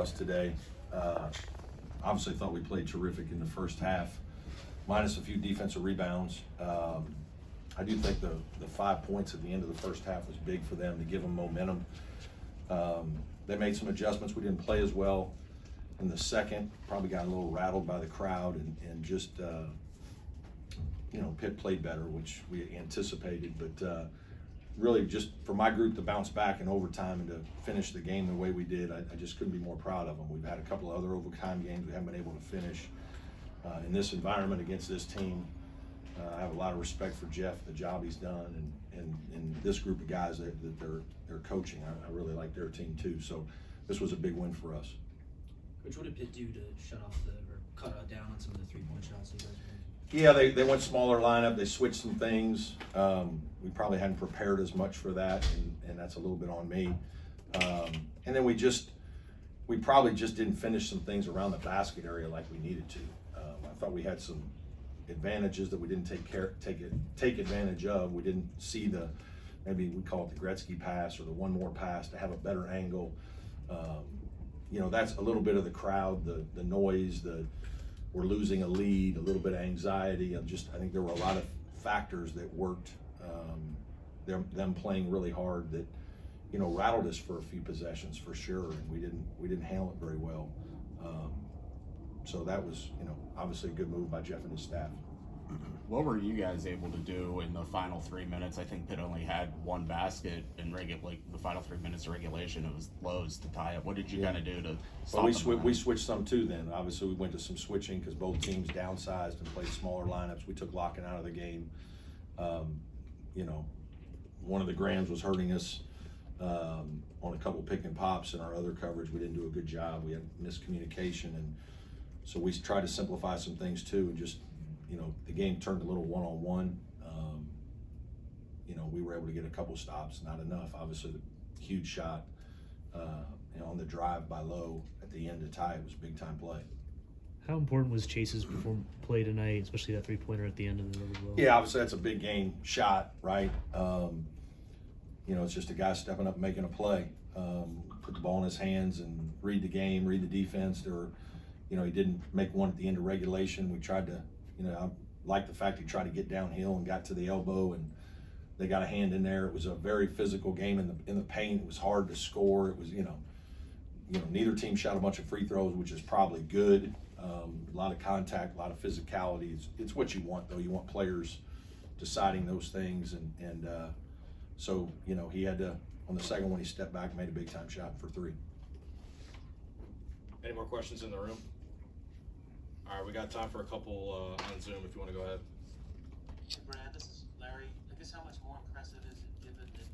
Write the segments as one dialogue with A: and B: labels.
A: us today. Obviously thought we played terrific in the first half, minus a few defensive rebounds. I do think the 5 points at the end of the first half was big for them to give them momentum. They made some adjustments. We didn't play as well in the second, probably got a little rattled by the crowd and just, Pitt played better, which we anticipated, but really just for my group to bounce back in overtime and to finish the game the way we did, I just couldn't be more proud of them. We've had a couple of other overtime games we haven't been able to finish. In this environment against this team, I have a lot of respect for Jeff, the job he's done, and this group of guys that they're coaching. I really like their team too. So this was a big win for us.
B: Coach, what did Pitt do to shut off or cut down on some of the three-point shots you guys made?
A: Yeah, they went smaller lineup. They switched some things. We probably hadn't prepared as much for that, and that's a little bit on me. And then we probably just didn't finish some things around the basket area like we needed to. I thought we had some advantages that we didn't take advantage of. We didn't see maybe we call it the Gretzky pass or the one more pass to have a better angle. That's a little bit of the crowd, the noise, we're losing a lead, a little bit of anxiety. I think there were a lot of factors that worked. Them playing really hard that, rattled us for a few possessions for sure, and we didn't handle it very well. So that was, obviously a good move by Jeff and his staff.
C: What were you guys able to do in the final 3 minutes? I think Pitt only had one basket in the final 3 minutes of regulation. It was Lowe's to tie it. What did you kind of do to stop them?
A: We switched some too then. Obviously we went to some switching because both teams downsized and played smaller lineups. We took Locken out of the game. One of the Grams was hurting us on a couple pick and pops, and our other coverage we didn't do a good job. We had miscommunication, and so we tried to simplify some things too, and just the game turned a little one-on-one. We were able to get a couple stops, not enough. Obviously, the huge shot on the drive by Lowe at the end to tie it was a big-time play.
D: How important was Chase's play tonight, especially that three-pointer at the end of the as well?
A: Yeah, obviously that's a big game shot, right? It's just a guy stepping up and making a play. Put the ball in his hands and read the game, read the defense. He didn't make one at the end of regulation. We tried to, I like the fact he tried to get downhill and got to the elbow, and they got a hand in there. It was a very physical game in the paint. It was hard to score. It was, neither team shot a bunch of free throws, which is probably good. A lot of contact, a lot of physicality. It's what you want, though. You want players deciding those things, and so he had to, on the second one, he stepped back and made a big-time shot for three.
E: Any more questions in the room? All right, we got time for a couple on Zoom if you want to go ahead.
F: Hey Brad, this is Larry. I guess how much more impressive is it given that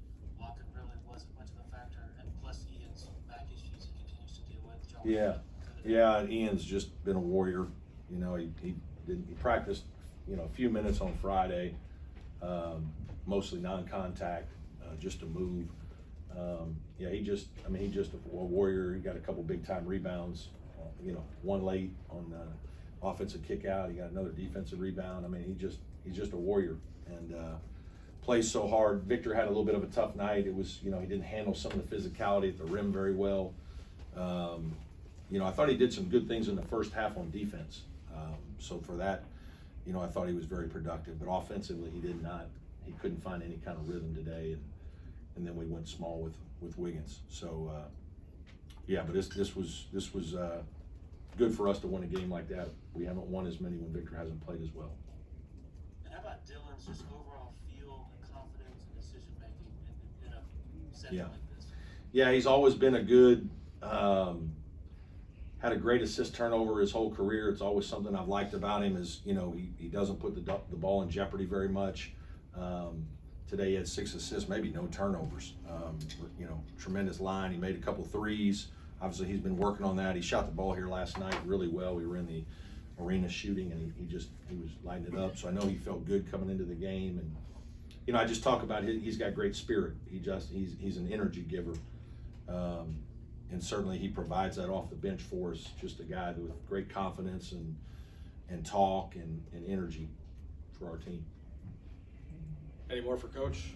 F: Locken really wasn't much of a factor, and plus Ian's back issues he continues to deal with?
A: Yeah, Ian's just been a warrior. He practiced, a few minutes on Friday, mostly non-contact, just to move. He's just a warrior. He got a couple big-time rebounds, one late on offensive kick out. He got another defensive rebound. He's just a warrior, and plays so hard. Victor had a little bit of a tough night. It was, he didn't handle some of the physicality at the rim very well. I thought he did some good things in the first half on defense. So for that, I thought he was very productive. But offensively, he did not. He couldn't find any kind of rhythm today, and then we went small with Wiggins. So but this was good for us to win a game like that. We haven't won as many when Victor hasn't played as well.
F: And how about Dylan's just overall feel and confidence and decision making in a setting like this?
A: Yeah, he's always been a good. Had a great assist turnover his whole career. It's always something I've liked about him is, he doesn't put the ball in jeopardy very much. Today he had 6 assists, maybe no turnovers. Tremendous line. He made a couple threes. Obviously he's been working on that. He shot the ball here last night really well. We were in the arena shooting, and he was lighting it up. So I know he felt good coming into the game. And, I just talk about he's got great spirit. He's an energy giver. And certainly he provides that off the bench for us. Just a guy with great confidence and talk and energy for our team.
E: Any more for Coach?